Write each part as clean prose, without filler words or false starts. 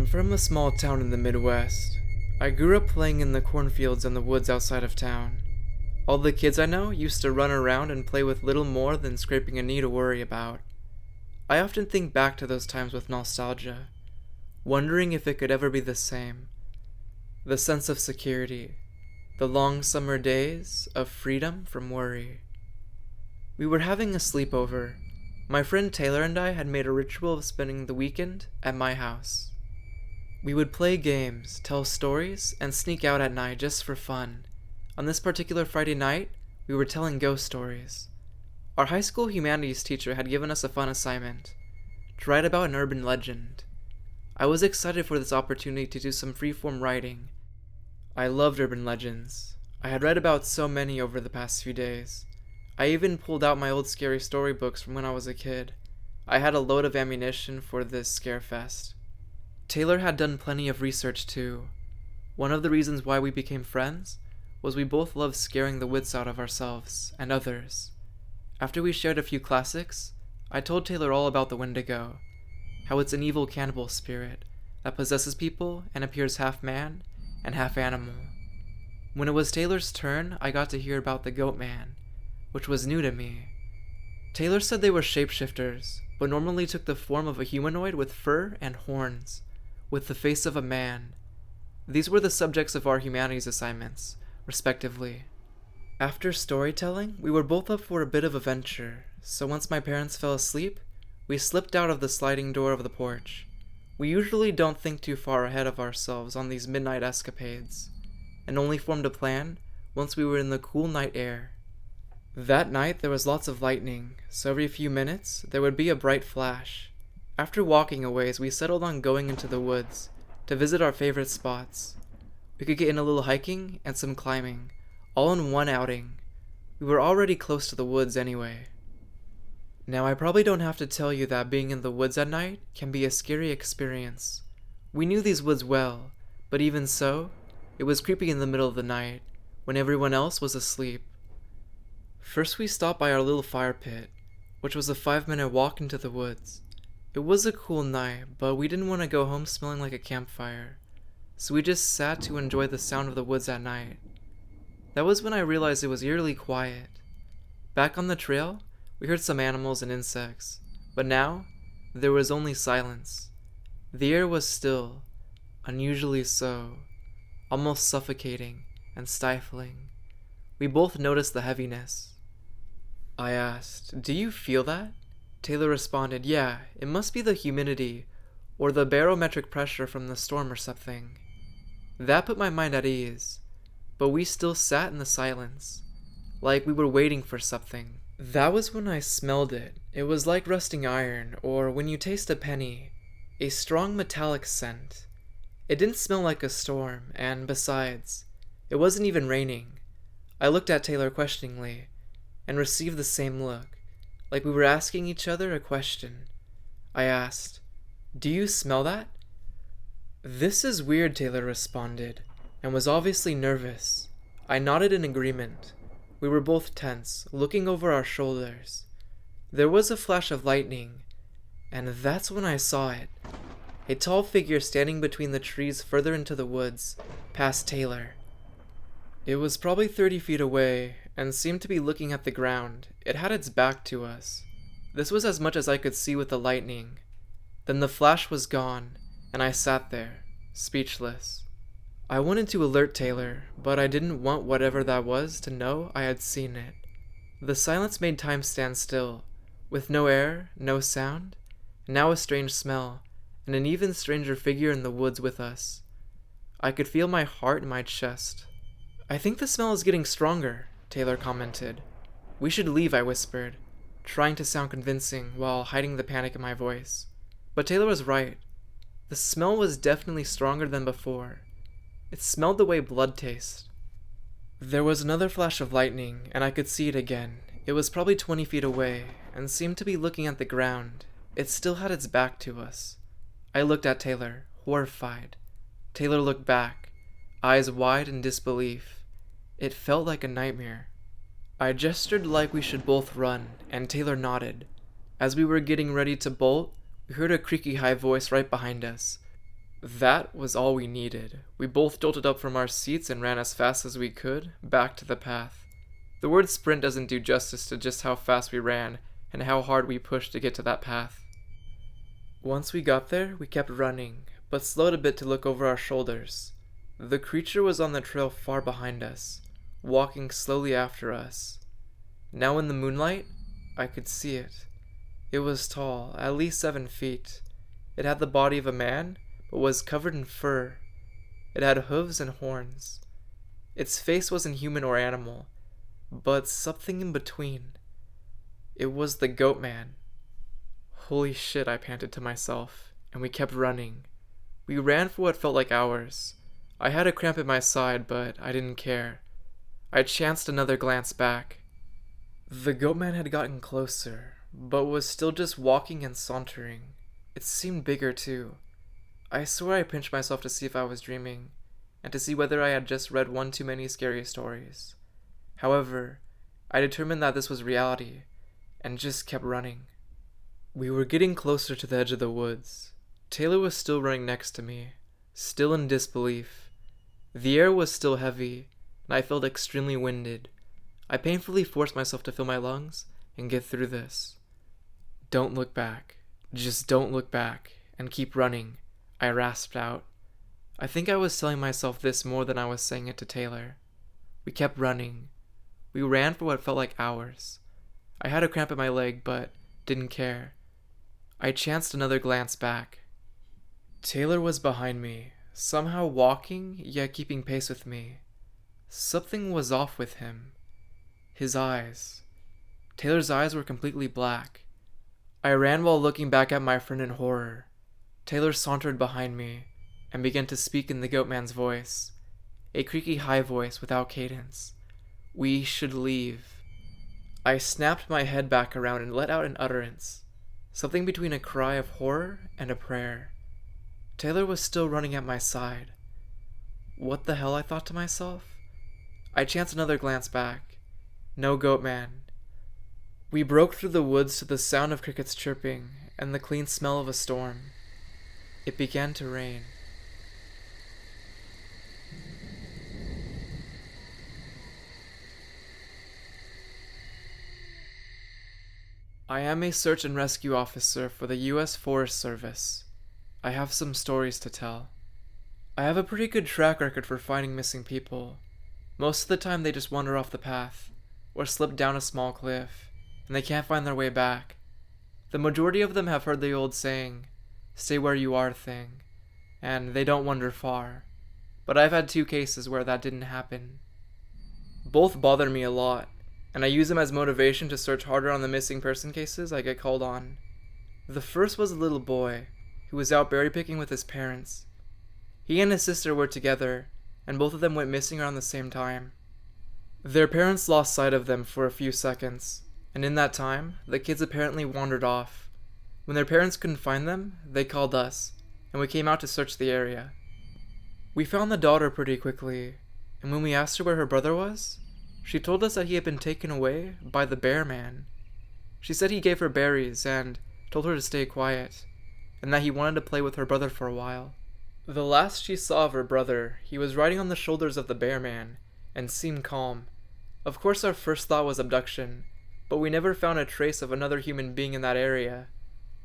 from a small town in the Midwest. I grew up playing in the cornfields and the woods outside of town. All the kids I know used to run around and play with little more than scraping a knee to worry about. I often think back to those times with nostalgia, wondering if it could ever be the same. The sense of security, the long summer days of freedom from worry. We were having a sleepover. My friend Taylor and I had made a ritual of spending the weekend at my house. We would play games, tell stories, and sneak out at night just for fun. On this particular Friday night, we were telling ghost stories. Our high school humanities teacher had given us a fun assignment, to write about an urban legend. I was excited for this opportunity to do some freeform writing. I loved urban legends. I had read about so many over the past few days. I even pulled out my old scary storybooks from when I was a kid. I had a load of ammunition for this scare fest. Taylor had done plenty of research too. One of the reasons why we became friends was we both loved scaring the wits out of ourselves and others. After we shared a few classics, I told Taylor all about the Wendigo, how it's an evil cannibal spirit that possesses people and appears half man and half animal. When it was Taylor's turn, I got to hear about the Goat Man, which was new to me. Taylor said they were shapeshifters, but normally took the form of a humanoid with fur and horns, with the face of a man. These were the subjects of our humanities assignments, respectively. After storytelling, we were both up for a bit of a venture, so once my parents fell asleep, we slipped out of the sliding door of the porch. We usually don't think too far ahead of ourselves on these midnight escapades, and only formed a plan once we were in the cool night air. That night there was lots of lightning, so every few minutes there would be a bright flash. After walking a ways, we settled on going into the woods to visit our favorite spots. We could get in a little hiking and some climbing, all in one outing. We were already close to the woods anyway. Now I probably don't have to tell you that being in the woods at night can be a scary experience. We knew these woods well, but even so, it was creepy in the middle of the night, when everyone else was asleep. First we stopped by our little fire pit, which was a 5-minute walk into the woods. It was a cool night, but we didn't want to go home smelling like a campfire, so we just sat to enjoy the sound of the woods at night. That was when I realized it was eerily quiet. Back on the trail, we heard some animals and insects, but now, there was only silence. The air was still, unusually so, almost suffocating and stifling. We both noticed the heaviness. I asked, "Do you feel that?" Taylor responded, "Yeah, it must be the humidity, or the barometric pressure from the storm or something." That put my mind at ease, but we still sat in the silence, like we were waiting for something. That was when I smelled it. It was like rusting iron, or when you taste a penny, a strong metallic scent. It didn't smell like a storm, and besides, it wasn't even raining. I looked at Taylor questioningly, and received the same look, like we were asking each other a question. I asked, "Do you smell that?" "This is weird," Taylor responded, and was obviously nervous. I nodded in agreement. We were both tense, looking over our shoulders. There was a flash of lightning, and that's when I saw it. A tall figure standing between the trees further into the woods, past Taylor. It was probably 30 feet away, and seemed to be looking at the ground. It had its back to us. This was as much as I could see with the lightning. Then the flash was gone, and I sat there, speechless. I wanted to alert Taylor, but I didn't want whatever that was to know I had seen it. The silence made time stand still, with no air, no sound, and now a strange smell, and an even stranger figure in the woods with us. I could feel my heart in my chest. "I think the smell is getting stronger," Taylor commented. "We should leave," I whispered, trying to sound convincing while hiding the panic in my voice. But Taylor was right. The smell was definitely stronger than before. It smelled the way blood tastes. There was another flash of lightning, and I could see it again. It was probably 20 feet away, and seemed to be looking at the ground. It still had its back to us. I looked at Taylor, horrified. Taylor looked back, eyes wide in disbelief. It felt like a nightmare. I gestured like we should both run, and Taylor nodded. As we were getting ready to bolt, we heard a creaky high voice right behind us. That was all we needed. We both jolted up from our seats and ran as fast as we could, back to the path. The word sprint doesn't do justice to just how fast we ran and how hard we pushed to get to that path. Once we got there, we kept running, but slowed a bit to look over our shoulders. The creature was on the trail far behind us, walking slowly after us. Now in the moonlight, I could see it. It was tall, at least 7 feet. It had the body of a man, but was covered in fur. It had hooves and horns. Its face wasn't human or animal, but something in between. It was the goat man. Holy shit, I panted to myself, and we kept running. We ran for what felt like hours. I had a cramp in my side, but I didn't care. I chanced another glance back. The goat man had gotten closer, but was still just walking and sauntering. It seemed bigger too. I swear I pinched myself to see if I was dreaming, and to see whether I had just read one too many scary stories. However, I determined that this was reality, and just kept running. We were getting closer to the edge of the woods. Taylor was still running next to me, still in disbelief. The air was still heavy, and I felt extremely winded. I painfully forced myself to fill my lungs and get through this. Don't look back. Just don't look back, and keep running, I rasped out. I think I was telling myself this more than I was saying it to Taylor. We kept running. We ran for what felt like hours. I had a cramp in my leg, but didn't care. I chanced another glance back. Taylor was behind me, somehow walking, yet keeping pace with me. Something was off with him. His eyes. Taylor's eyes were completely black. I ran while looking back at my friend in horror. Taylor sauntered behind me and began to speak in the goat man's voice, a creaky high voice without cadence. We should leave. I snapped my head back around and let out an utterance, something between a cry of horror and a prayer. Taylor was still running at my side. What the hell, I thought to myself. I chanced another glance back. No goat man. We broke through the woods to the sound of crickets chirping and the clean smell of a storm. It began to rain. I am a search and rescue officer for the U.S. Forest Service. I have some stories to tell. I have a pretty good track record for finding missing people. Most of the time they just wander off the path, or slip down a small cliff, and they can't find their way back. The majority of them have heard the old saying, "Stay where you are" thing, and they don't wander far. But I've had 2 cases where that didn't happen. Both bother me a lot, and I use them as motivation to search harder on the missing person cases I get called on. The first was a little boy who was out berry picking with his parents. He and his sister were together, and both of them went missing around the same time. Their parents lost sight of them for a few seconds, and in that time, the kids apparently wandered off. When their parents couldn't find them, they called us, and we came out to search the area. We found the daughter pretty quickly, and when we asked her where her brother was, she told us that he had been taken away by the bear man. She said he gave her berries and told her to stay quiet, and that he wanted to play with her brother for a while. The last she saw of her brother, he was riding on the shoulders of the bear man, and seemed calm. Of course our first thought was abduction, but we never found a trace of another human being in that area.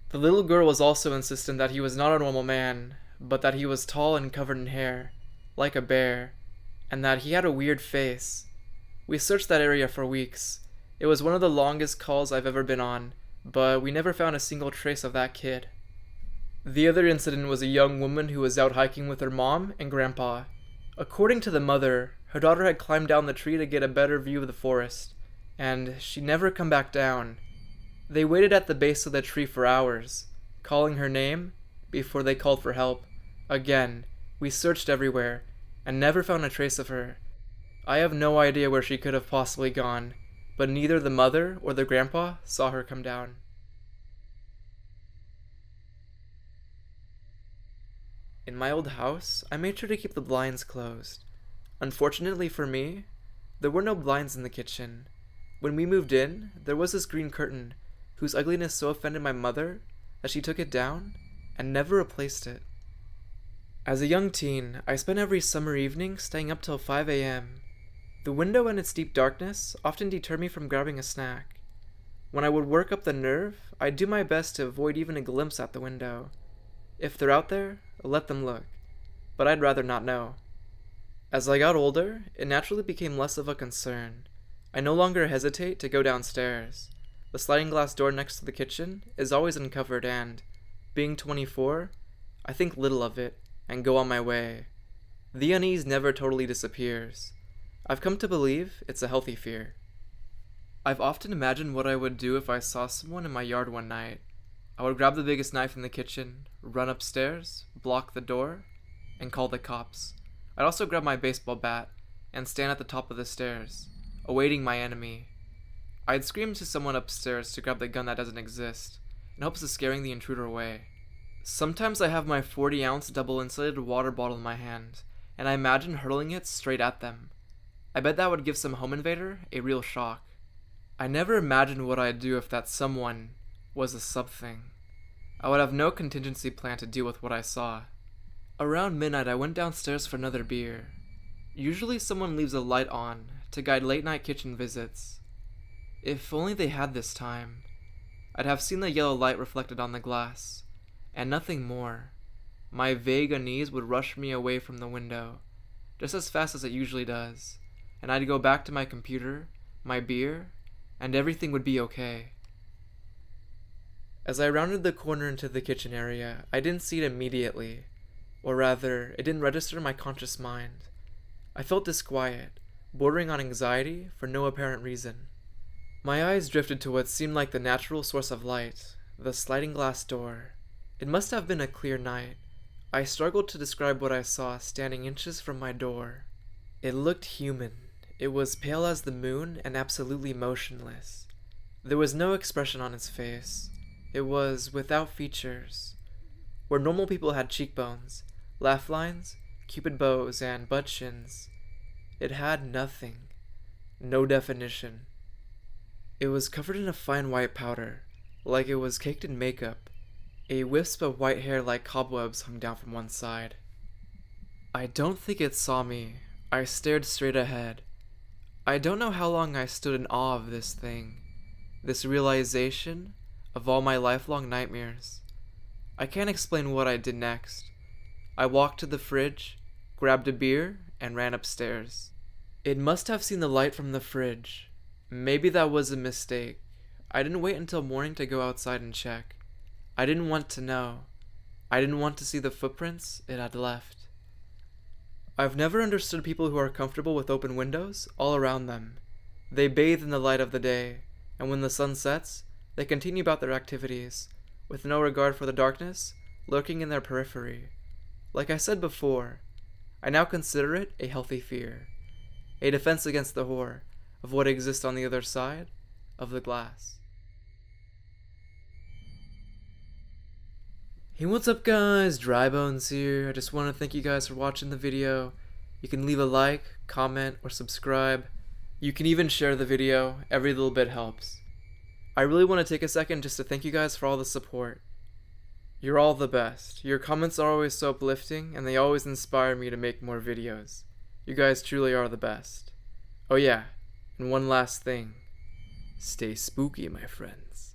The little girl was also insistent that he was not a normal man, but that he was tall and covered in hair, like a bear, and that he had a weird face. We searched that area for weeks. It was one of the longest calls I've ever been on, but we never found a single trace of that kid. The other incident was a young woman who was out hiking with her mom and grandpa. According to the mother, her daughter had climbed down the tree to get a better view of the forest, and she'd never come back down. They waited at the base of the tree for hours, calling her name, before they called for help. Again, we searched everywhere, and never found a trace of her. I have no idea where she could have possibly gone, but neither the mother or the grandpa saw her come down. In my old house, I made sure to keep the blinds closed. Unfortunately for me, there were no blinds in the kitchen. When we moved in, there was this green curtain, whose ugliness so offended my mother that she took it down and never replaced it. As a young teen, I spent every summer evening staying up till 5 a.m. The window and its deep darkness often deterred me from grabbing a snack. When I would work up the nerve, I'd do my best to avoid even a glimpse at the window. If they're out there, let them look, but I'd rather not know. As I got older, it naturally became less of a concern. I no longer hesitate to go downstairs. The sliding glass door next to the kitchen is always uncovered and, being 24, I think little of it and go on my way. The unease never totally disappears. I've come to believe it's a healthy fear. I've often imagined what I would do if I saw someone in my yard one night. I would grab the biggest knife in the kitchen, run upstairs, block the door, and call the cops. I'd also grab my baseball bat and stand at the top of the stairs, awaiting my enemy. I'd scream to someone upstairs to grab the gun that doesn't exist, in hopes of scaring the intruder away. Sometimes I have my 40-ounce double-insulated water bottle in my hand, and I imagine hurling it straight at them. I bet that would give some home invader a real shock. I never imagined what I'd do if that someone was a something. I would have no contingency plan to deal with what I saw. Around midnight, I went downstairs for another beer. Usually someone leaves a light on to guide late-night kitchen visits. If only they had this time. I'd have seen the yellow light reflected on the glass, and nothing more. My vague unease would rush me away from the window, just as fast as it usually does, and I'd go back to my computer, my beer, and everything would be okay. As I rounded the corner into the kitchen area, I didn't see it immediately, or rather, it didn't register in my conscious mind. I felt disquiet, bordering on anxiety for no apparent reason. My eyes drifted to what seemed like the natural source of light, the sliding glass door. It must have been a clear night. I struggled to describe what I saw standing inches from my door. It looked human. It was pale as the moon and absolutely motionless. There was no expression on its face. It was without features. Where normal people had cheekbones, laugh lines, cupid bows, and butt chins, it had nothing. No definition. It was covered in a fine white powder, like it was caked in makeup. A wisp of white hair like cobwebs hung down from one side. I don't think it saw me. I stared straight ahead. I don't know how long I stood in awe of this thing, this realization of all my lifelong nightmares. I can't explain what I did next. I walked to the fridge, grabbed a beer, and ran upstairs. It must have seen the light from the fridge. Maybe that was a mistake. I didn't wait until morning to go outside and check. I didn't want to know. I didn't want to see the footprints it had left. I've never understood people who are comfortable with open windows all around them. They bathe in the light of the day, and when the sun sets, they continue about their activities, with no regard for the darkness lurking in their periphery. Like I said before, I now consider it a healthy fear, a defense against the horror of what exists on the other side of the glass. Hey, what's up guys, Drybones here. I just want to thank you guys for watching the video. You can leave a like, comment, or subscribe. You can even share the video, every little bit helps. I really want to take a second just to thank you guys for all the support. You're all the best. Your comments are always so uplifting, and they always inspire me to make more videos. You guys truly are the best. Oh yeah, and one last thing. Stay spooky, my friends.